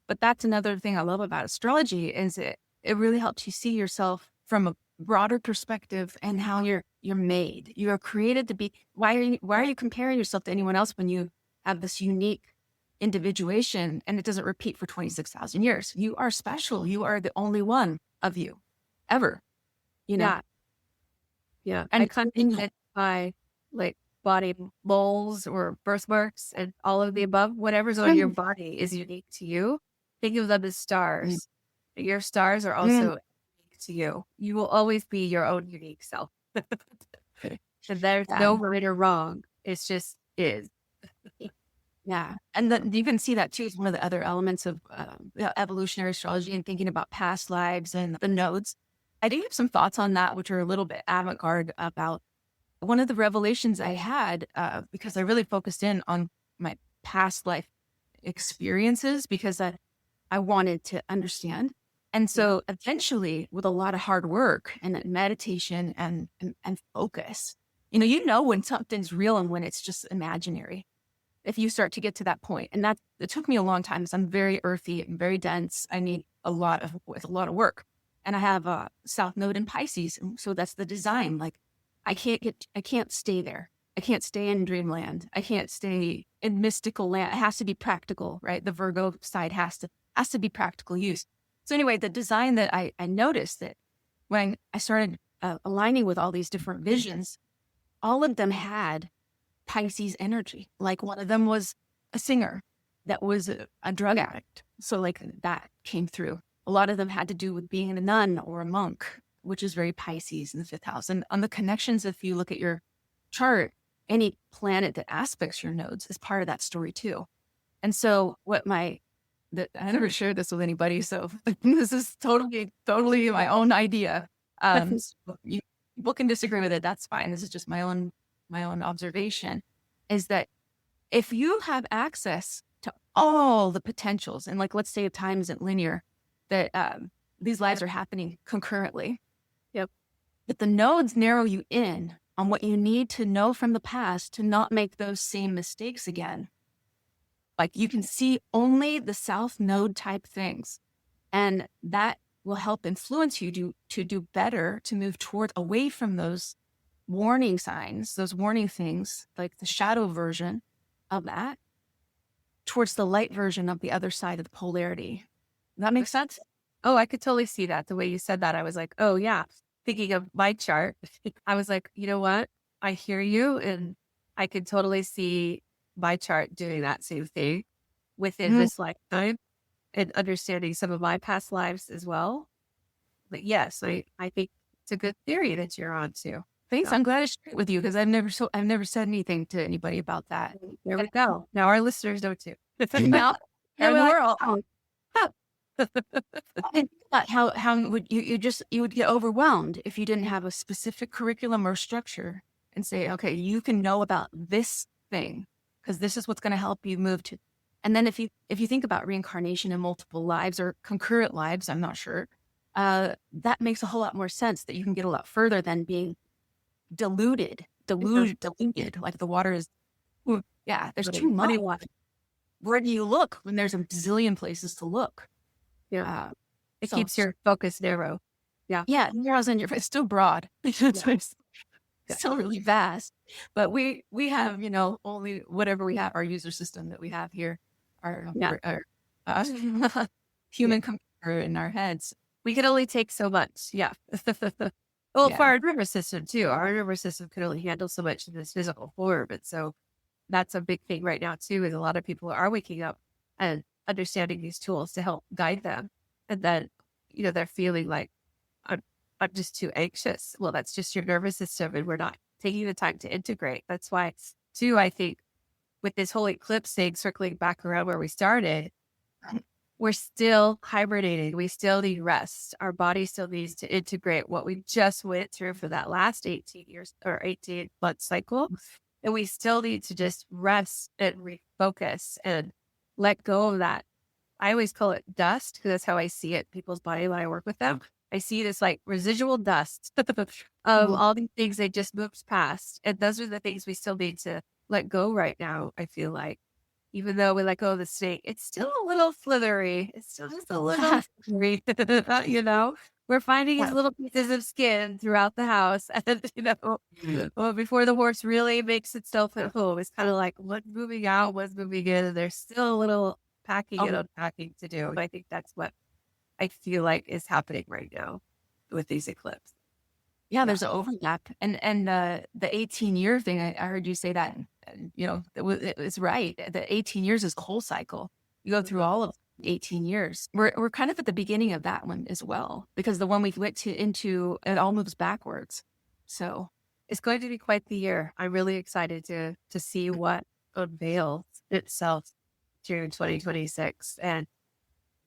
Speaker 2: But that's another thing I love about astrology is it really helps you see yourself from a broader perspective and how you're made. You are created to be. Why are you comparing yourself to anyone else when you have this unique individuation and it doesn't repeat for 26,000 years? You are special. You are the only one of you ever.
Speaker 1: Yeah. And I kind of identify, like, body moles or birthmarks and all of the above, whatever's on your body is unique to you. Think of them as
Speaker 2: Mm,
Speaker 1: stars. Your stars are
Speaker 2: mm,
Speaker 1: also unique to you. You will always be your own unique self. And there's
Speaker 2: yeah.
Speaker 1: no right or wrong. It's just is.
Speaker 2: Yeah. And you can see that too as one of the other elements of evolutionary astrology and thinking about past lives and the nodes. I do have some thoughts on that, which are a little bit avant garde about one of the revelations I had because I really focused in on my past life experiences because I wanted to understand. And
Speaker 1: Yeah.
Speaker 2: so eventually, with a lot of hard work and meditation and focus, you know when something's real and when it's just imaginary if you start to get to that point. And that it took me a long time because I'm very earthy and very dense. I need with a lot of work. And I have a South Node in Pisces. And so that's the design. Like I can't stay there. I can't stay in dreamland. I can't stay in mystical land. It has to be practical, right? The Virgo side has to be practical use. So anyway, the design that I noticed that when I started aligning with all these different visions, all of them had Pisces energy. Like one of them was a singer that was a drug addict. So like that came through. A lot of them had to do with being a nun or a monk, which is very Pisces in the fifth house. And on the connections, if you look at your chart, any planet that aspects your nodes is part of that story too. And so I never shared this with anybody. So this is totally my own idea. So people can disagree with it. That's fine. This is just my own observation is that if you have access to all the potentials and like, let's say time isn't linear, that these lives are happening concurrently.
Speaker 1: Yep.
Speaker 2: But the nodes narrow you in on what you need to know from the past to not make those same mistakes again. Like you can see only the South Node type things. And that will help influence you to do better, to move away from those warning signs, those warning things, like the shadow version of that, towards the light version of the other side of the polarity. Does that make sense?
Speaker 1: Oh, I could totally see that. The way you said that, I was like, oh, yeah. Thinking of my chart, I was like, you know what? I hear you. And I could totally see my chart doing that same thing within
Speaker 2: Mhm.
Speaker 1: this lifetime and understanding some of my past lives as well. But yes, I think it's a good theory that you're on too.
Speaker 2: Thanks.
Speaker 1: So
Speaker 2: I'm glad to share it with you because I've never said anything to anybody about that.
Speaker 1: there we
Speaker 2: And
Speaker 1: go. Now our listeners know too.
Speaker 2: now,
Speaker 1: They're
Speaker 2: and
Speaker 1: like,
Speaker 2: we're all
Speaker 1: oh,
Speaker 2: think about how would you would get overwhelmed if you didn't have a specific curriculum or structure and say, okay, you can know about this thing because this is what's going to help you move to. And then if you think about reincarnation in multiple lives or concurrent lives, I'm not sure, that makes a whole lot more sense that you can get a lot further than being diluted, like the water is. Yeah, there's too much.
Speaker 1: water.
Speaker 2: Where do you look when there's a bazillion places to look?
Speaker 1: Yeah. It
Speaker 2: So
Speaker 1: keeps your focus narrow. Yeah.
Speaker 2: yeah, narrows in it's still broad. It's
Speaker 1: Yeah.
Speaker 2: still really vast. But we have, only whatever we have, our user system that we have here,
Speaker 1: Yeah.
Speaker 2: our human computer in our heads.
Speaker 1: We can only take so much. Yeah. Well, for
Speaker 2: Yeah.
Speaker 1: our nervous system too, our nervous system can only handle so much in this physical form. And so that's a big thing right now too, is a lot of people are waking up and understanding these tools to help guide them. And then, they're feeling like, I'm just too anxious. Well, that's just your nervous system and we're not taking the time to integrate. That's why too, I think with this whole eclipse thing, circling back around where we started, we're still hibernating. We still need rest. Our body still needs to integrate what we just went through for that last 18 years or 18-month cycle. And we still need to just rest and refocus and let go of that. I always call it dust because that's how I see it, people's body when I work with them. I see this like residual dust of all these things they just moved past. And those are the things we still need to let go right now, I feel like. Even though we let go of the snake, it's still a little slithery. It's still just a little slithery, We're finding these little pieces of skin throughout the house. And, well, before the horse really makes itself at home, it's kind of like what's moving out, what's moving in, and there's still a little packing and unpacking to do. And I think that's what I feel like is happening right now with these eclipses.
Speaker 2: Yeah,
Speaker 1: Yeah.
Speaker 2: there's an overlap. And the 18-year thing, I heard you say that, and, it's right. The 18 years is the whole cycle. You go through
Speaker 1: Mhm.
Speaker 2: all of 18 years. We're kind of at the beginning of that one as well, because the one we went to into, it all moves backwards. So
Speaker 1: It's going to be quite the year. I'm really excited to see what unveils itself during 2026. And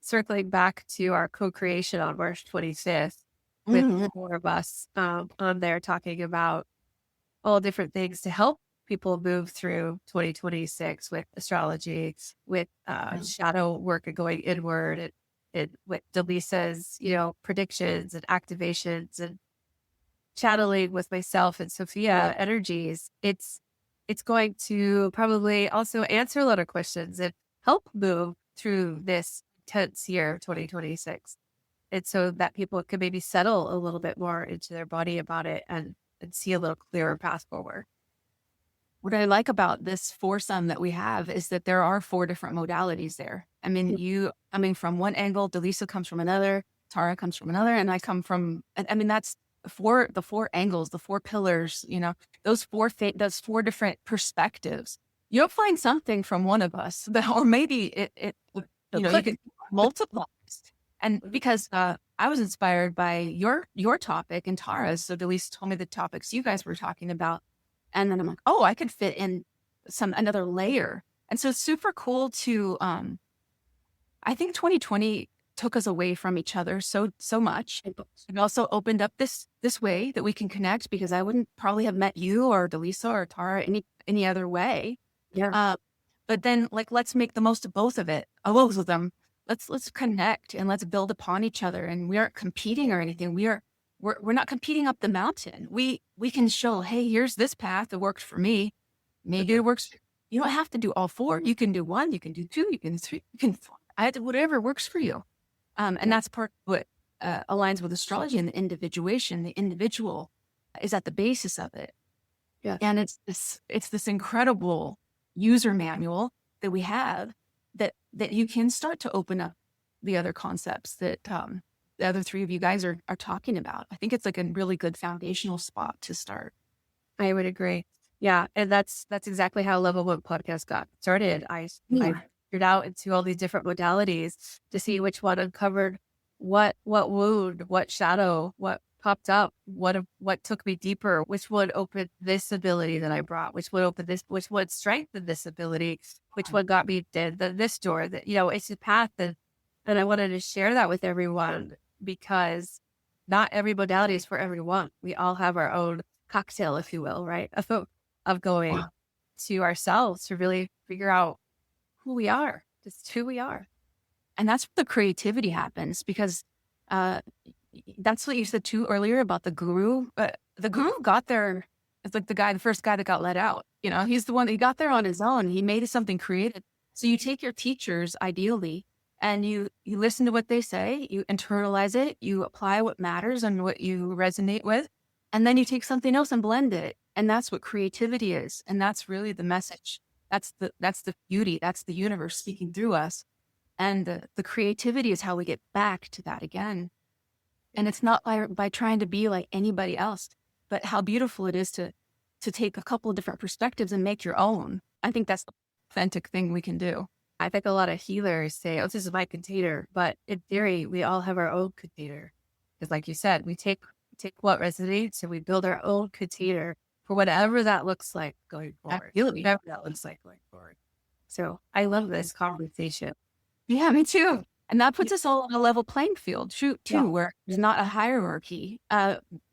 Speaker 1: circling back to our co-creation on March 25th with
Speaker 2: mhm,
Speaker 1: more of us on there talking about all different things to help people move through 2026 with astrology, with shadow work and going inward, and with Delisa's, predictions and activations and channeling with myself and Sophia energies. It's going to probably also answer a lot of questions and help move through this intense year, 2026. And so that people can maybe settle a little bit more into their body about it and see a little clearer path forward.
Speaker 2: what I like about this foursome that we have is that there are four different modalities there. I mean,
Speaker 1: Yep.
Speaker 2: you coming from one angle, Delisa comes from another, Tara comes from another, and I come from, I mean, that's the four angles, the four pillars, those four different perspectives. You'll find something from one of us that, or maybe you
Speaker 1: Click.
Speaker 2: can multiply. And because I was inspired by your topic and Tara's, so Delisa told me the topics you guys were talking about. And then I'm like, oh, I could fit in another layer. And so it's super cool to I think 2020 took us away from each other so much. It also opened up this way that we can connect, because I wouldn't probably have met you or Delisa or Tara any other way.
Speaker 1: Yeah.
Speaker 2: Uh, but then, like, let's make the most of both of it, both of them. Let's connect and let's build upon each other. And we aren't competing or anything. We're not competing up the mountain. We can show, hey, here's this path that worked for me. Maybe it works. You don't have to do all four. You can do one. You can do two. You can do three. You can four. Whatever works for you. And that's part of what aligns with astrology and the individuation. The individual is at the basis of it.
Speaker 1: Yeah.
Speaker 2: And it's this incredible user manual that we have that you can start to open up the other concepts that the other three of you guys are talking about. I think it's like a really good foundational spot to start.
Speaker 1: I would agree. Yeah. And that's exactly how Level One Podcast got started. I figured out into all these different modalities to see which one uncovered what wound, what shadow, what popped up, what took me deeper, which one opened this ability that I brought, which one opened this, which one strengthened this ability, which one got me this door. That it's a path, and I wanted to share that with everyone because not every modality is for everyone. We all have our own cocktail, if you will, right? Of going to ourselves to really figure out who we are, just who we are.
Speaker 2: And that's where the creativity happens, because that's what you said too earlier about the guru. The guru got there. It's like the first guy that got let out. He's the one that got there on his own. He made something creative. So you take your teachers, ideally, and you listen to what they say, you internalize it, you apply what matters and what you resonate with, and then you take something else and blend it. And that's what creativity is. And that's really the message. That's the beauty. That's the universe speaking through us. And the creativity is how we get back to that again. And it's not by trying to be like anybody else, but how beautiful it is to take a couple of different perspectives and make your own. I think that's the authentic thing we can do.
Speaker 1: I think a lot of healers say, oh, this is my container. But in theory, we all have our own container. Because like you said, we take what resonates and we build our own container for whatever that looks like going forward.
Speaker 2: Absolutely.
Speaker 1: Whatever that looks like going forward. So I love this conversation.
Speaker 2: Yeah, me too. And that puts us all on a level playing field, too,
Speaker 1: Yeah.
Speaker 2: where there's not a hierarchy.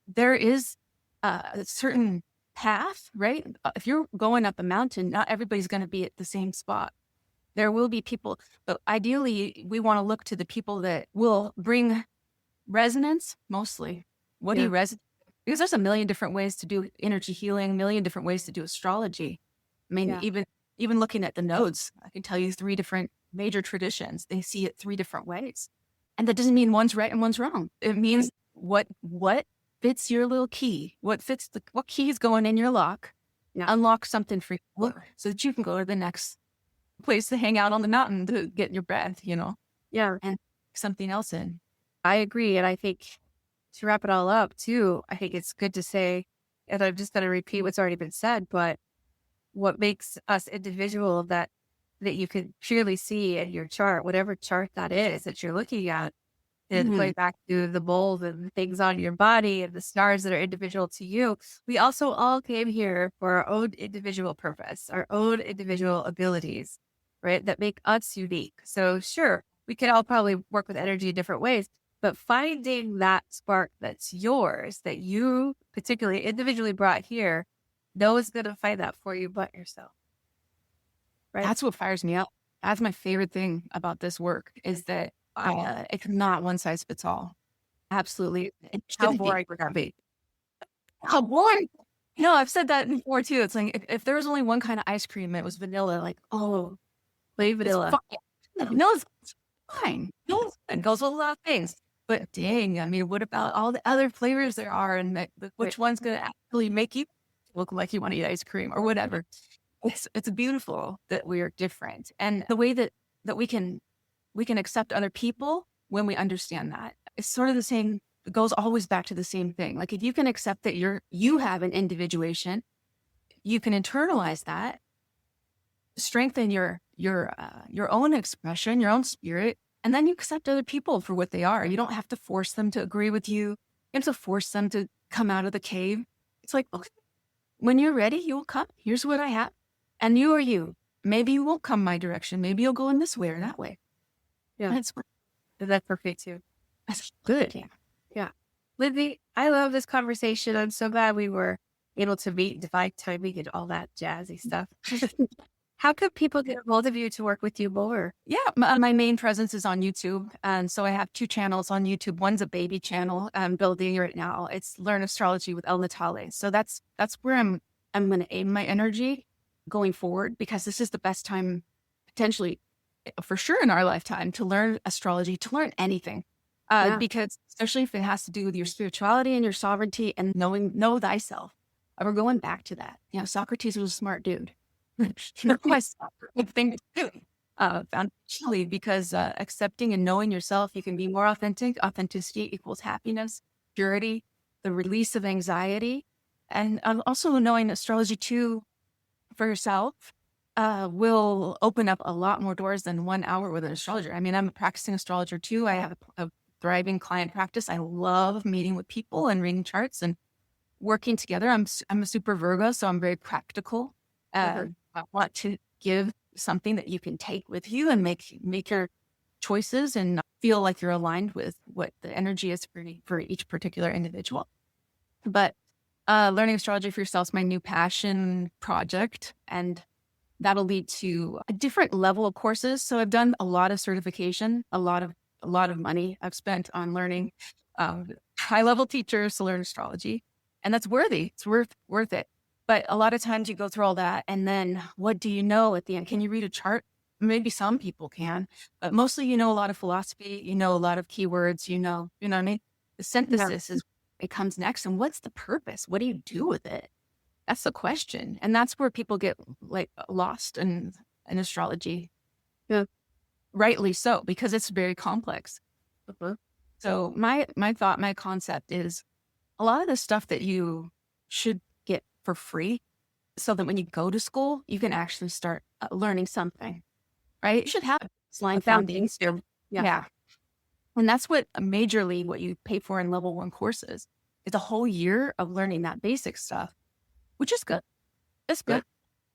Speaker 2: There is a certain path, right? If you're going up a mountain, not everybody's going to be at the same spot. There will be people, but ideally, we want to look to the people that will bring resonance mostly. What do you resonate? Because there's a million different ways to do energy healing, a million different ways to do astrology. I mean, even looking at the nodes, I can tell you 3 different major traditions. They see it 3 different ways. And that doesn't mean one's right and one's wrong. It means what fits your little key, what key is going in your lock, unlock something for you so that you can go to the next place to hang out on the mountain to get your breath,
Speaker 1: Yeah.
Speaker 2: and something else in.
Speaker 1: I agree. And I think to wrap it all up too, I think it's good to say, and I'm just going to repeat what's already been said, but what makes us individual that you can clearly see in your chart, whatever chart that is that you're looking at, and
Speaker 2: Mhm.
Speaker 1: going back to the mold and the things on your body and the stars that are individual to you, we also all came here for our own individual purpose, our own individual abilities, right? That make us unique. So sure, we can all probably work with energy in different ways, but finding that spark that's yours, that you particularly individually brought here, no one's going to find that for you but yourself, right?
Speaker 2: That's what fires me up. That's my favorite thing about this work is that it's not one size fits all. Absolutely. It
Speaker 1: How
Speaker 2: shouldn't be.
Speaker 1: boring would that be?
Speaker 2: How boring. No, I've said that before too. It's like if there was only one kind of ice cream, it was vanilla. Like, oh,
Speaker 1: Plain
Speaker 2: it's
Speaker 1: vanilla.
Speaker 2: fine. Vanilla's fine. Vanilla's fine. It goes with a lot of things. But dang, I mean, what about all the other flavors there are, and
Speaker 1: Right.
Speaker 2: which one's going to actually make you look like you want to eat ice cream or whatever? It's beautiful that we are different, and the way that we can accept other people when we understand that. It's sort of the same. It goes always back to the same thing. Like if you can accept that you have an individuation, you can internalize that, strengthen your own expression, your own spirit, and then you accept other people for what they are. You don't have to force them to agree with you. You have to force them to come out of the cave. It's like, okay, when you're ready, you will come. Here's what I have. And you are you. Maybe you won't come my direction. Maybe you'll go in this way or that way.
Speaker 1: Yeah.
Speaker 2: That's
Speaker 1: That's perfect too.
Speaker 2: that's good. Yeah.
Speaker 1: Yeah. Lindsay, I love this conversation. I'm so glad we were able to meet, divine timing, and all that jazzy stuff. How could people get a hold of you to work with you more?
Speaker 2: Yeah, my main presence is on YouTube. And so I have two channels on YouTube. One's a baby channel I'm building right now. It's Learn Astrology with Natale. So that's where I'm going to aim my energy going forward, because this is the best time potentially for sure in our lifetime to learn astrology, to learn anything.
Speaker 1: Yeah.
Speaker 2: Because especially if it has to do with your spirituality and your sovereignty and know thyself. We're going back to that. Socrates was a smart dude. No question. Good thing to do. Foundationally, because accepting and knowing yourself, you can be more authentic. Authenticity equals happiness, purity, the release of anxiety, and also knowing astrology too for yourself will open up a lot more doors than 1 hour with an astrologer. I mean, I'm a practicing astrologer too. I have a thriving client practice. I love meeting with people and reading charts and working together. I'm a super Virgo, so I'm very practical. I want to give something that you can take with you and make your choices and feel like you're aligned with what the energy is for each particular individual. But learning astrology for yourself is my new passion project, and that'll lead to a different level of courses. So I've done a lot of certification, a lot of money I've spent on learning high level teachers to learn astrology, and that's worthy. It's worth it. But a lot of times you go through all that, and then what do you know at the end? Can you read a chart? Maybe some people can, but mostly you know a lot of philosophy, you know a lot of keywords, you know what I mean? The synthesis is it comes next. And what's the purpose? What do you do with it? That's the question. And that's where people get like lost in astrology.
Speaker 1: Yeah.
Speaker 2: Rightly so, because it's very complex.
Speaker 1: Uh-huh.
Speaker 2: So my concept is a lot of the stuff that you should get for free, so that when you go to school, you can actually start learning something, right? You should have a foundation. Yeah. And that's what majorly what you pay for in level 1 courses is a whole year of learning that basic stuff, which is good. It's good.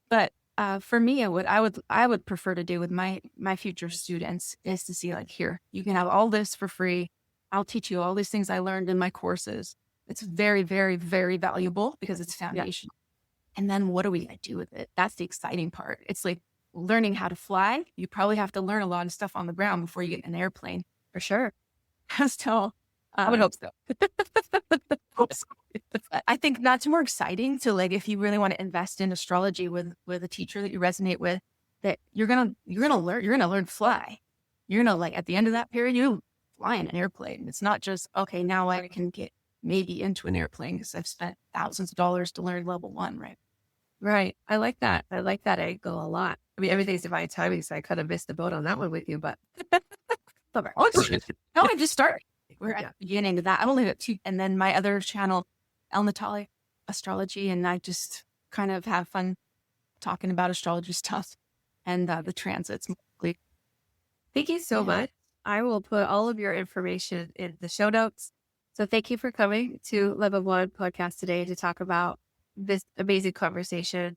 Speaker 2: But for me, I would prefer to do with my future students is to see like, here, you can have all this for free. I'll teach you all these things I learned in my courses. It's very, very, very valuable because it's foundational. And then what are we going to do with it? That's the exciting part. It's like learning how to fly. You probably have to learn a lot of stuff on the ground before you get in an airplane.
Speaker 1: For sure.
Speaker 2: So
Speaker 1: I would hope so.
Speaker 2: I think that's more exciting to like, if you really want to invest in astrology with a teacher that you resonate with, that you're gonna learn to fly. You're gonna like at the end of that period, you fly in an airplane. It's not just okay. Now I can get maybe into an airplane because I've spent thousands of dollars to learn level 1, right?
Speaker 1: Right. I like that. I like that angle a lot. I mean, everything's divine timing, so I kind of missed the boat on that one with you, but
Speaker 2: No, I just started. we're at
Speaker 1: Yeah.
Speaker 2: the beginning of that. I'm only at two, and then my other channel, El Natale Astrology, and I just kind of have fun talking about astrology stuff and the transits mostly.
Speaker 1: Thank you so
Speaker 2: Yeah.
Speaker 1: much. I will put all of your information in the show notes. So thank you for coming to Level One podcast today to talk about this amazing conversation.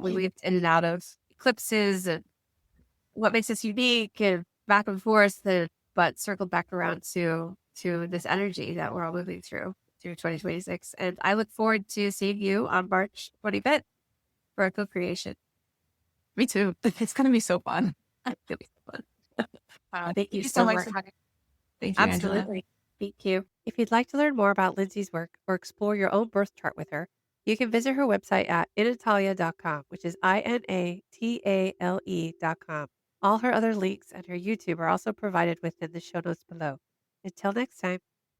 Speaker 1: We weaved in and out of eclipses and what makes us unique and back and forth, but circled back around to this energy that we're all moving through 2026. And I look forward to seeing you on March 25th for a co-creation.
Speaker 2: Me too. It's going to be so fun.
Speaker 1: It'll be so fun. Thank
Speaker 2: Thank
Speaker 1: you
Speaker 2: you so
Speaker 1: so
Speaker 2: much
Speaker 1: much.
Speaker 2: for having me. Thank you, Angela.
Speaker 1: Absolutely. Thank you. If you'd like to learn more about Lindsay's work or explore your own birth chart with her, you can visit her website at inatalia.com, which is INATALE.com. All her other links and her YouTube are also provided within the show notes below. Until next time.